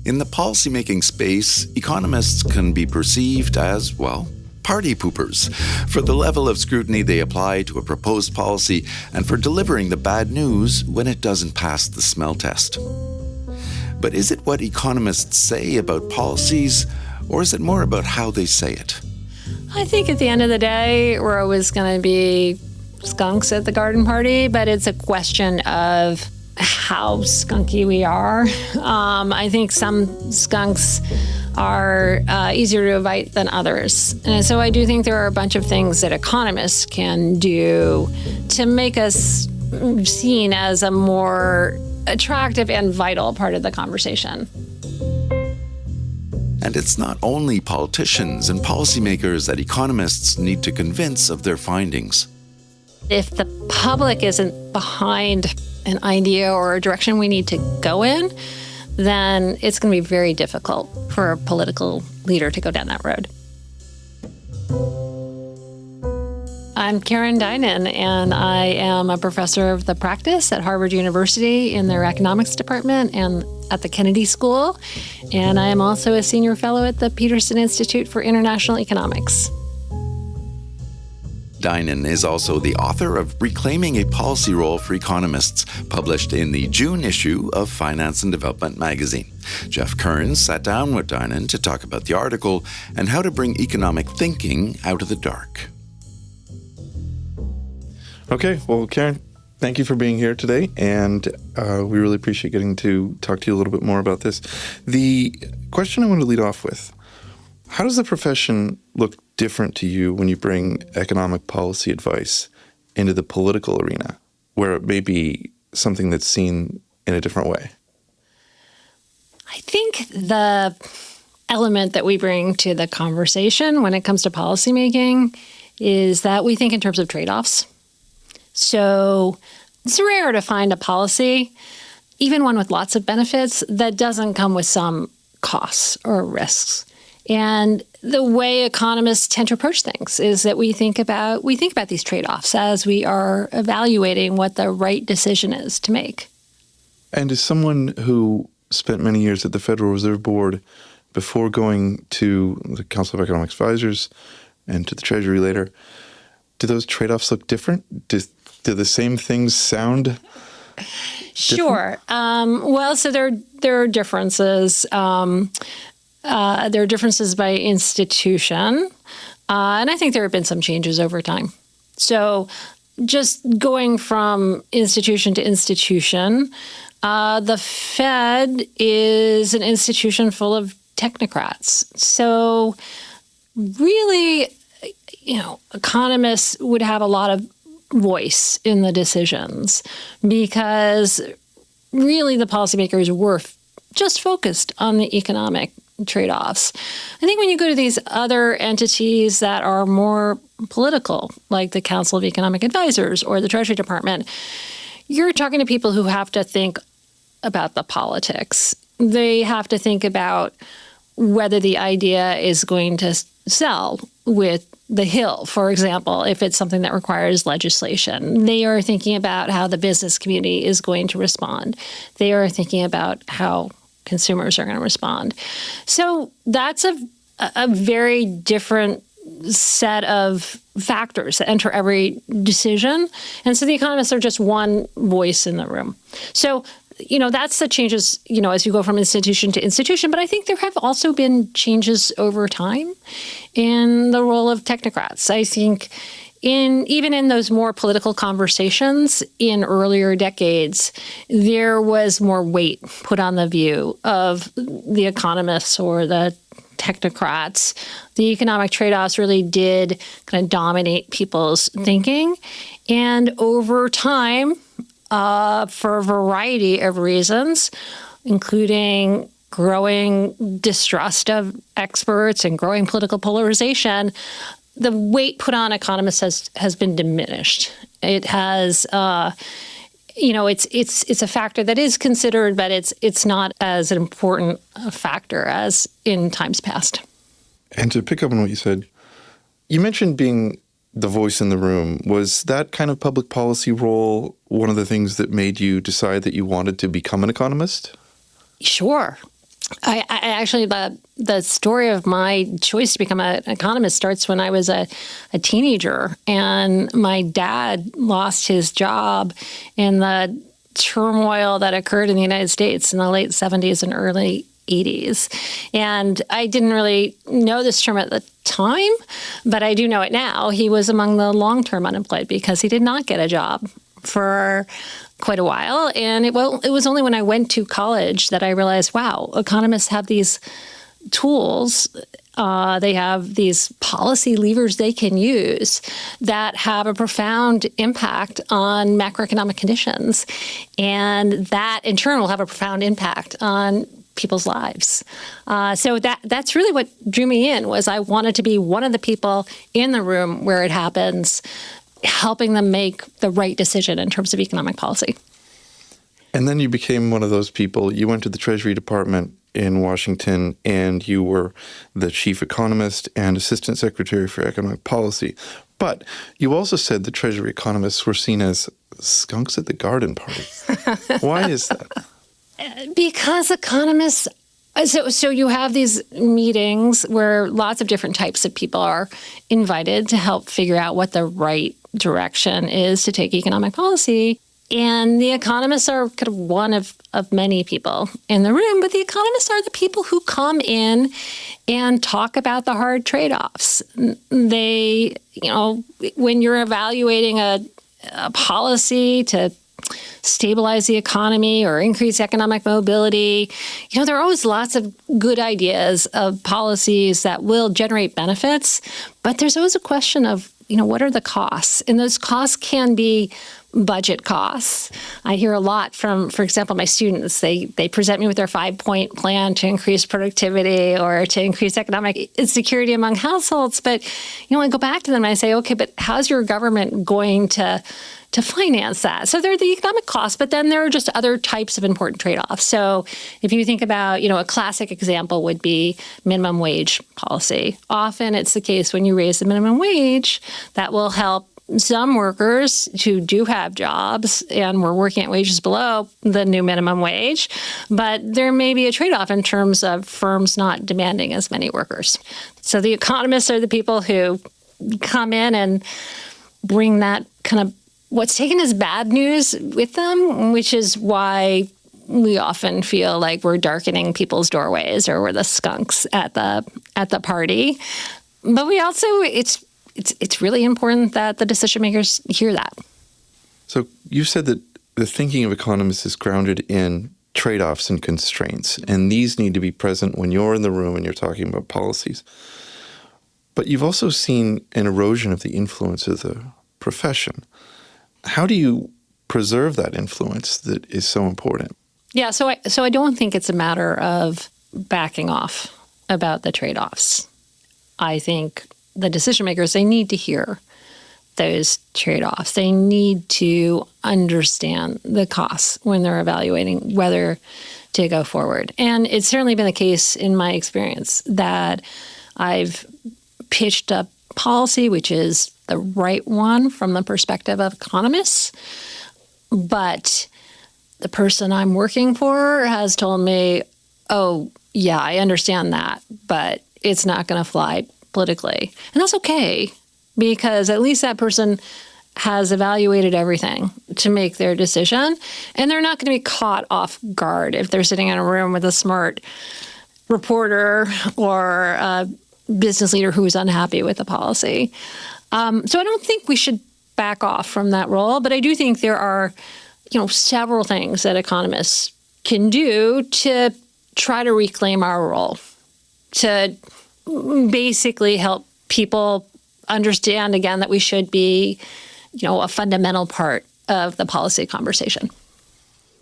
In the policymaking space, economists can be perceived as, well, party poopers for the level of scrutiny they apply to a proposed policy and for delivering the bad news when it doesn't pass the smell test. But is it what economists say about policies, or is it more about how they say it? I think at the end of the day, we're always going to be skunks at the garden party, but it's a question of how skunky we are. I think some skunks are easier to invite than others. And so I do think there are a bunch of things that economists can do to make us seen as a more attractive and vital part of the conversation. And it's not only politicians and policymakers that economists need to convince of their findings. If the public isn't behind an idea or a direction we need to go in, then it's going to be very difficult for a political leader to go down that road. I'm Karen Dynan, and I am a professor of the practice at Harvard University in their economics department and at the Kennedy School. And I am also a senior fellow at the Peterson Institute for International Economics. Dynan is also the author of Reclaiming a Policy Role for Economists, published in the June issue of Finance and Development magazine. Jeff Kearns sat down with Dynan to talk about the article and how to bring economic thinking out of the dark. Okay, well, Karen, thank you for being here today, and we really appreciate getting to talk to you a little bit more about this. The question I want to lead off with, how does the profession look different to you when you bring economic policy advice into the political arena, where it may be something that's seen in a different way? I think the element that we bring to the conversation when it comes to policymaking is that we think in terms of trade-offs. So it's rare to find a policy, even one with lots of benefits, that doesn't come with some costs or risks. And the way economists tend to approach things is that we think about these trade-offs as we are evaluating what the right decision is to make. And as someone who spent many years at the Federal Reserve Board before going to the Council of Economic Advisors and to the Treasury later, do those trade-offs look different? Do the same things sound different? Sure. Well, so there are differences. There are differences by institution, and I think there have been some changes over time. So just going from institution to institution, the Fed is an institution full of technocrats. So really, economists would have a lot of voice in the decisions because really the policymakers were just focused on the economic trade-offs. I think when you go to these other entities that are more political, like the Council of Economic Advisors or the Treasury Department, you're talking to people who have to think about the politics. They have to think about whether the idea is going to sell with the Hill, for example, if it's something that requires legislation. They are thinking about how the business community is going to respond. They are thinking about how consumers are going to respond. So that's a very different set of factors that enter every decision. And so the economists are just one voice in the room. So, that's the changes, as you go from institution to institution. But I think there have also been changes over time in the role of technocrats. I think even in those more political conversations in earlier decades, there was more weight put on the view of the economists or the technocrats. The economic trade-offs really did kind of dominate people's thinking. And over time, for a variety of reasons, including growing distrust of experts and growing political polarization, the weight put on economists has been diminished. It has, it's a factor that is considered, but it's not as important a factor as in times past. And to pick up on what you said, you mentioned being the voice in the room. Was that kind of public policy role one of the things that made you decide that you wanted to become an economist? Sure. I actually, the story of my choice to become an economist starts when I was a teenager, and my dad lost his job in the turmoil that occurred in the United States in the late 70s and early 80s. And I didn't really know this term at the time, but I do know it now. He was among the long-term unemployed because he did not get a job for quite a while. And it was only when I went to college that I realized, wow, economists have these tools. They have these policy levers they can use that have a profound impact on macroeconomic conditions. And that, in turn, will have a profound impact on people's lives. So that's really what drew me in, was I wanted to be one of the people in the room where it happens, helping them make the right decision in terms of economic policy. And then you became one of those people. You went to the Treasury Department in Washington, and you were the chief economist and assistant secretary for economic policy. But you also said the Treasury economists were seen as skunks at the garden party. Why is that? Because economists, so you have these meetings where lots of different types of people are invited to help figure out what the right direction is to take economic policy. And the economists are kind of one of many people in the room, but the economists are the people who come in and talk about the hard trade-offs. They, when you're evaluating a policy to stabilize the economy or increase economic mobility, there are always lots of good ideas of policies that will generate benefits, but there's always a question of, what are the costs? And those costs can be budget costs. I hear a lot from, for example, my students. They present me with their 5-point plan to increase productivity or to increase economic security among households. But, I go back to them and I say, okay, but how's your government going to finance that? So there are the economic costs, but then there are just other types of important trade-offs. So if you think about, a classic example would be minimum wage policy. Often it's the case when you raise the minimum wage, that will help some workers who do have jobs and were working at wages below the new minimum wage, but there may be a trade-off in terms of firms not demanding as many workers. So the economists are the people who come in and bring that kind of what's taken as bad news with them, which is why we often feel like we're darkening people's doorways or we're the skunks at the party. But we also, it's really important that the decision makers hear that. So you said that the thinking of economists is grounded in trade-offs and constraints, and these need to be present when you're in the room and you're talking about policies. But you've also seen an erosion of the influence of the profession. How do you preserve that influence that is so important? Yeah, so I don't think it's a matter of backing off about the trade-offs. I think the decision makers, they need to hear those trade-offs. They need to understand the costs when they're evaluating whether to go forward. And it's certainly been the case in my experience that I've pitched a policy which is the right one from the perspective of economists, but the person I'm working for has told me, oh, yeah, I understand that, but it's not going to fly politically. And that's okay, because at least that person has evaluated everything to make their decision, and they're not going to be caught off guard if they're sitting in a room with a smart reporter or a business leader who's unhappy with the policy. So I don't think we should back off from that role, but I do think there are, several things that economists can do to try to reclaim our role, to basically help people understand again that we should be, a fundamental part of the policy conversation.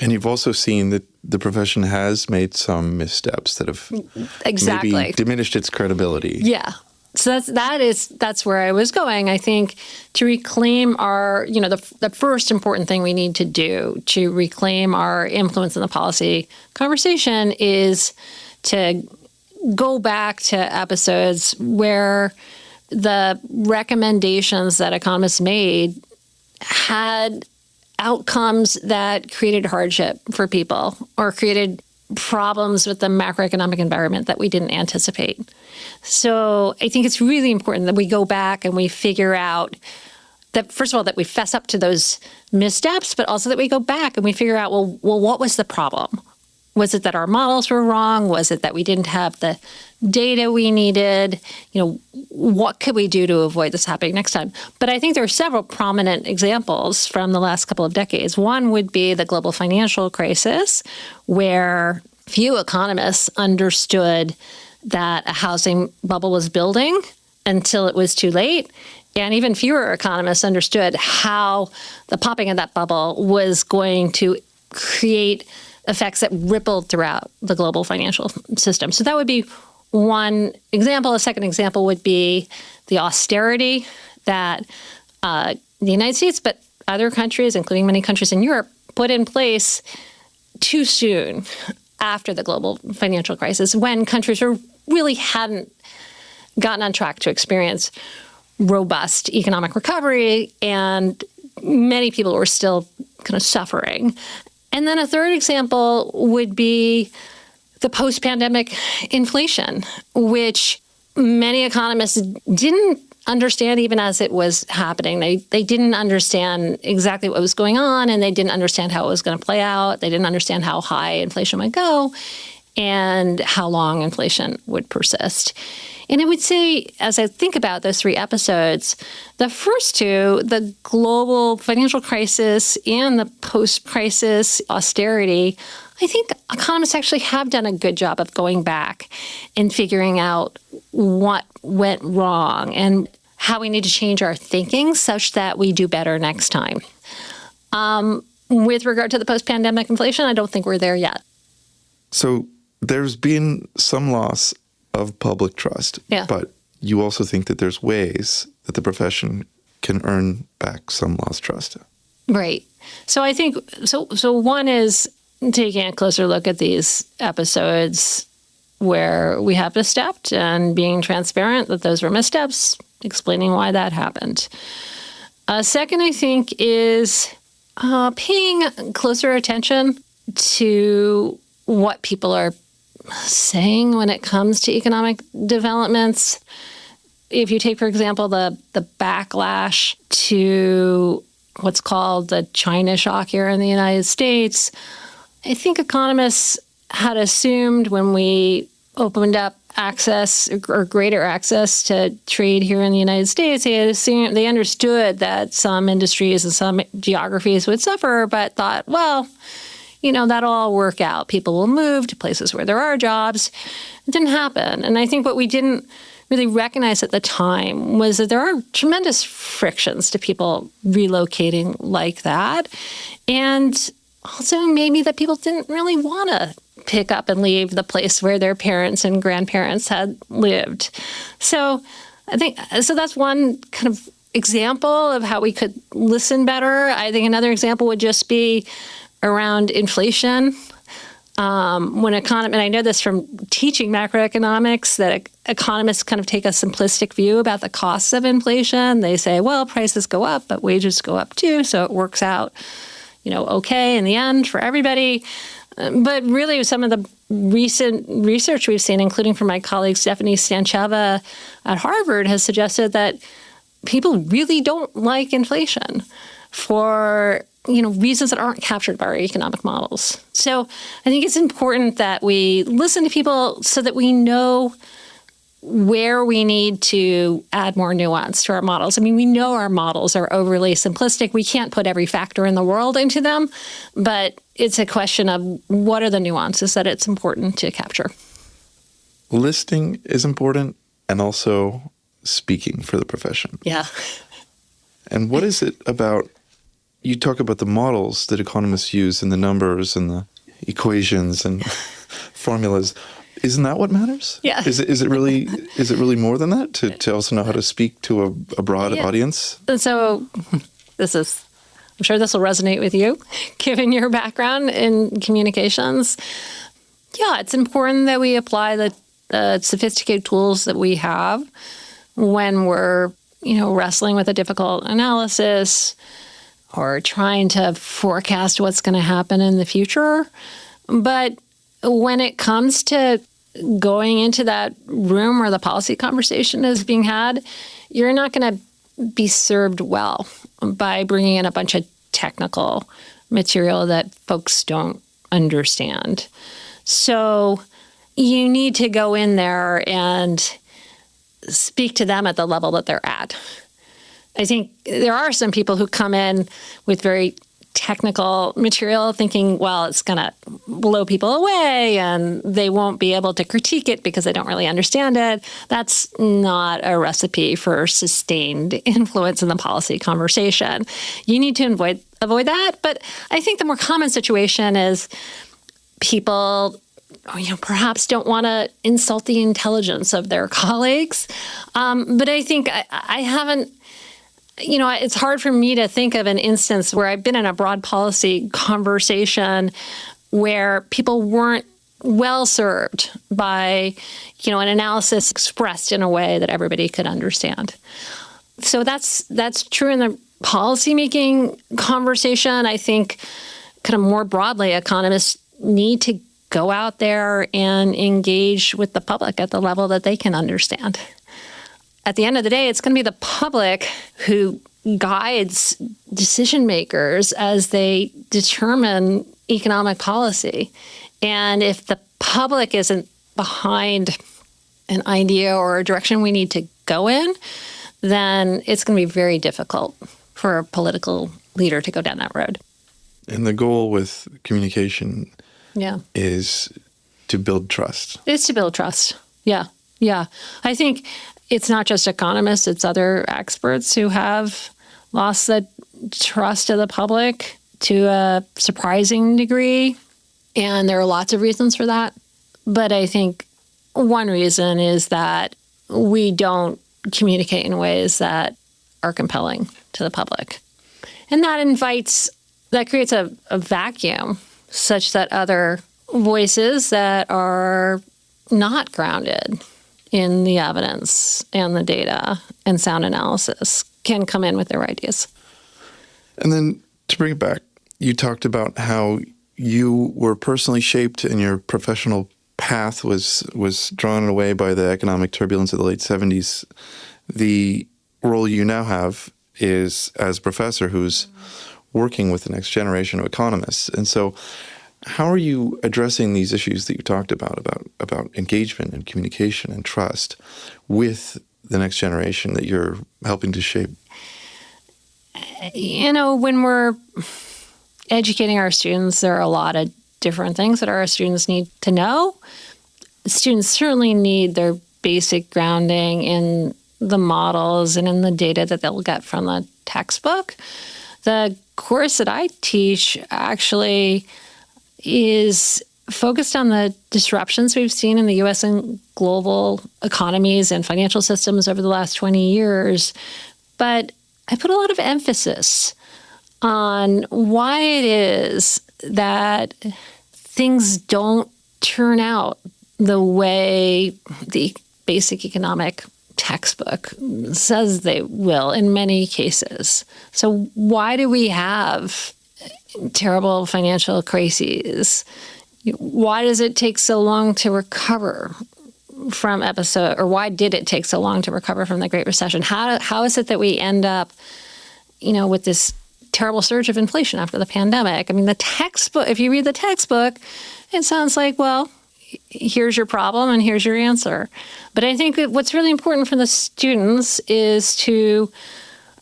And you've also seen that the profession has made some missteps that have maybe diminished its credibility. Yeah. So that's where I was going. I think to reclaim our, the first important thing we need to do to reclaim our influence in the policy conversation is to go back to episodes where the recommendations that economists made had outcomes that created hardship for people or created problems with the macroeconomic environment that we didn't anticipate. So I think it's really important that we go back and we figure out that, first of all, that we fess up to those missteps, but also that we go back and we figure out, well, what was the problem? Was it that our models were wrong? Was it that we didn't have the data we needed? What could we do to avoid this happening next time? But I think there are several prominent examples from the last couple of decades. One would be the global financial crisis, where few economists understood that a housing bubble was building until it was too late. And even fewer economists understood how the popping of that bubble was going to create effects that rippled throughout the global financial system. So that would be one example. A second example would be the austerity that the United States, but other countries, including many countries in Europe, put in place too soon after the global financial crisis, when countries really hadn't gotten on track to experience robust economic recovery, and many people were still kind of suffering. And then a third example would be the post-pandemic inflation, which many economists didn't understand even as it was happening. They didn't understand exactly what was going on, and they didn't understand how it was going to play out. They didn't understand how high inflation would go and how long inflation would persist. And I would say, as I think about those three episodes, the first two, the global financial crisis and the post-crisis austerity, I think economists actually have done a good job of going back and figuring out what went wrong and how we need to change our thinking such that we do better next time. With regard to the post-pandemic inflation, I don't think we're there yet. So there's been some loss of public trust, but you also think that there's ways that the profession can earn back some lost trust. Right. So I think, so one is taking a closer look at these episodes where we have misstepped and being transparent that those were missteps, explaining why that happened. Second, I think, is paying closer attention to what people are saying when it comes to economic developments. If you take, for example, the backlash to what's called the China shock here in the United States, I think economists had assumed when we opened up access or greater access to trade here in the United States, they understood that some industries and some geographies would suffer, but thought, well, that'll all work out. People will move to places where there are jobs. It didn't happen. And I think what we didn't really recognize at the time was that there are tremendous frictions to people relocating like that. And also maybe that people didn't really want to pick up and leave the place where their parents and grandparents had lived. So I think, that's one kind of example of how we could listen better. I think another example would just be around inflation. And I know this from teaching macroeconomics, that economists kind of take a simplistic view about the costs of inflation. They say, well, prices go up, but wages go up too, so it works out, okay in the end for everybody. But really, some of the recent research we've seen, including from my colleague Stephanie Stancheva at Harvard, has suggested that people really don't like inflation for reasons that aren't captured by our economic models. So I think it's important that we listen to people so that we know where we need to add more nuance to our models. I mean, we know our models are overly simplistic. We can't put every factor in the world into them, but it's a question of what are the nuances that it's important to capture. Listening is important, and also speaking for the profession. Yeah. And what is it about, you talk about the models that economists use and the numbers and the equations and formulas. Isn't that what matters? Yeah. Is it really more than that, to also know how to speak to a broad audience? And so I'm sure this will resonate with you, given your background in communications. Yeah, it's important that we apply the sophisticated tools that we have when we're, wrestling with a difficult analysis or trying to forecast what's going to happen in the future. But when it comes to going into that room where the policy conversation is being had, you're not going to be served well by bringing in a bunch of technical material that folks don't understand. So you need to go in there and speak to them at the level that they're at. I think there are some people who come in with very technical material thinking, well, it's going to blow people away and they won't be able to critique it because they don't really understand it. That's not a recipe for sustained influence in the policy conversation. You need to avoid that. But I think the more common situation is people perhaps don't want to insult the intelligence of their colleagues. But I think I haven't, it's hard for me to think of an instance where I've been in a broad policy conversation where people weren't well served by, an analysis expressed in a way that everybody could understand. So that's true in the policymaking conversation. I think kind of more broadly, economists need to go out there and engage with the public at the level that they can understand. At the end of the day, it's going to be the public who guides decision makers as they determine economic policy. And if the public isn't behind an idea or a direction we need to go in, then it's going to be very difficult for a political leader to go down that road. And the goal with communication is to build trust. It's to build trust. Yeah. I think it's not just economists, it's other experts who have lost the trust of the public to a surprising degree. And there are lots of reasons for that. But I think one reason is that we don't communicate in ways that are compelling to the public. And that creates a vacuum such that other voices that are not grounded in the evidence and the data and sound analysis can come in with their ideas. And then to bring it back, you talked about how you were personally shaped and your professional path was drawn away by the economic turbulence of the late 70s. The role you now have is as a professor who's working with the next generation of economists. And so how are you addressing these issues that you talked about engagement and communication and trust with the next generation that you're helping to shape? When we're educating our students, there are a lot of different things that our students need to know. Students certainly need their basic grounding in the models and in the data that they'll get from the textbook. The course that I teach actually is focused on the disruptions we've seen in the U.S. and global economies and financial systems over the last 20 years. But I put a lot of emphasis on why it is that things don't turn out the way the basic economic textbook says they will in many cases. So why do we have terrible financial crises? Why does it take so long to recover from why did it take so long to recover from the Great Recession? How is it that we end up, with this terrible surge of inflation after the pandemic? I mean, the textbook, if you read the textbook, it sounds like, well, here's your problem and here's your answer. But I think that what's really important for the students is to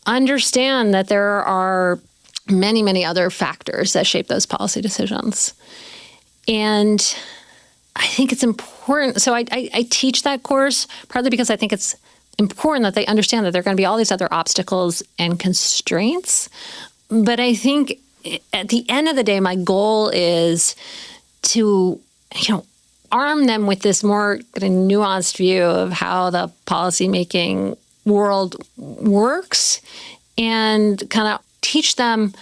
understand that there are many, many other factors that shape those policy decisions. And I think it's important. So I teach that course partly because I think it's important that they understand that there are going to be all these other obstacles and constraints. But I think at the end of the day, my goal is to, arm them with this more kind of nuanced view of how the policymaking world works and kind of teach them,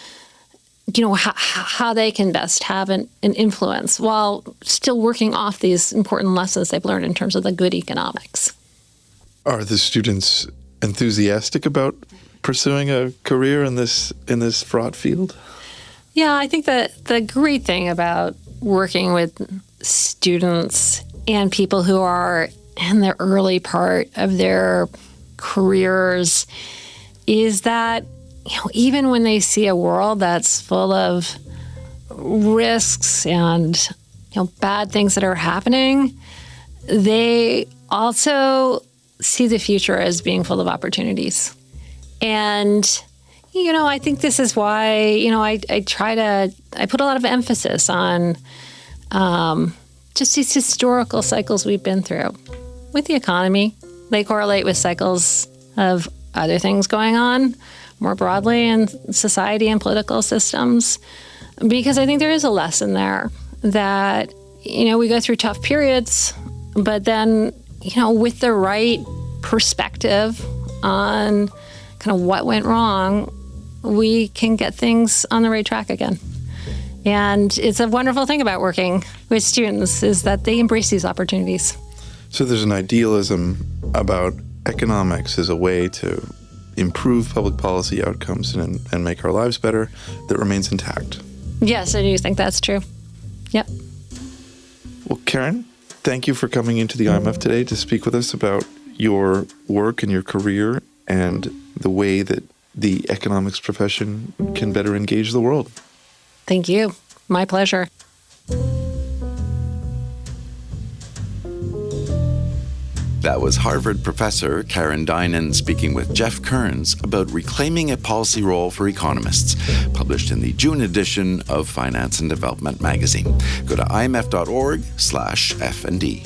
how they can best have an influence while still working off these important lessons they've learned in terms of the good economics. Are the students enthusiastic about pursuing a career in this fraught field? Yeah, I think that the great thing about working with students and people who are in the early part of their careers is that, even when they see a world that's full of risks and, bad things that are happening, they also see the future as being full of opportunities. And, I think this is why, I put a lot of emphasis on just these historical cycles we've been through. With the economy, they correlate with cycles of other things going on more broadly in society and political systems, because I think there is a lesson there that, we go through tough periods, but then, with the right perspective on kind of what went wrong, we can get things on the right track again. And it's a wonderful thing about working with students is that they embrace these opportunities. So there's an idealism about economics as a way to improve public policy outcomes and make our lives better that remains intact. Yes, I do think that's true. Yep. Well, Karen, thank you for coming into the IMF today to speak with us about your work and your career and the way that the economics profession can better engage the world. Thank you. My pleasure. That was Harvard professor Karen Dynan speaking with Jeff Kearns about reclaiming a policy role for economists, published in the June edition of Finance and Development magazine. Go to imf.org/F&D.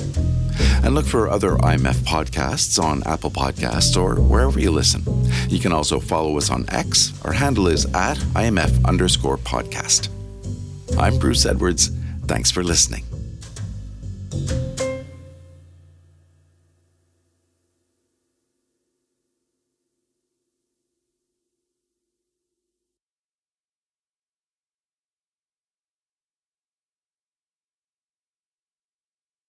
And look for other IMF podcasts on Apple Podcasts or wherever you listen. You can also follow us on X. Our handle is @IMF_podcast. I'm Bruce Edwards. Thanks for listening.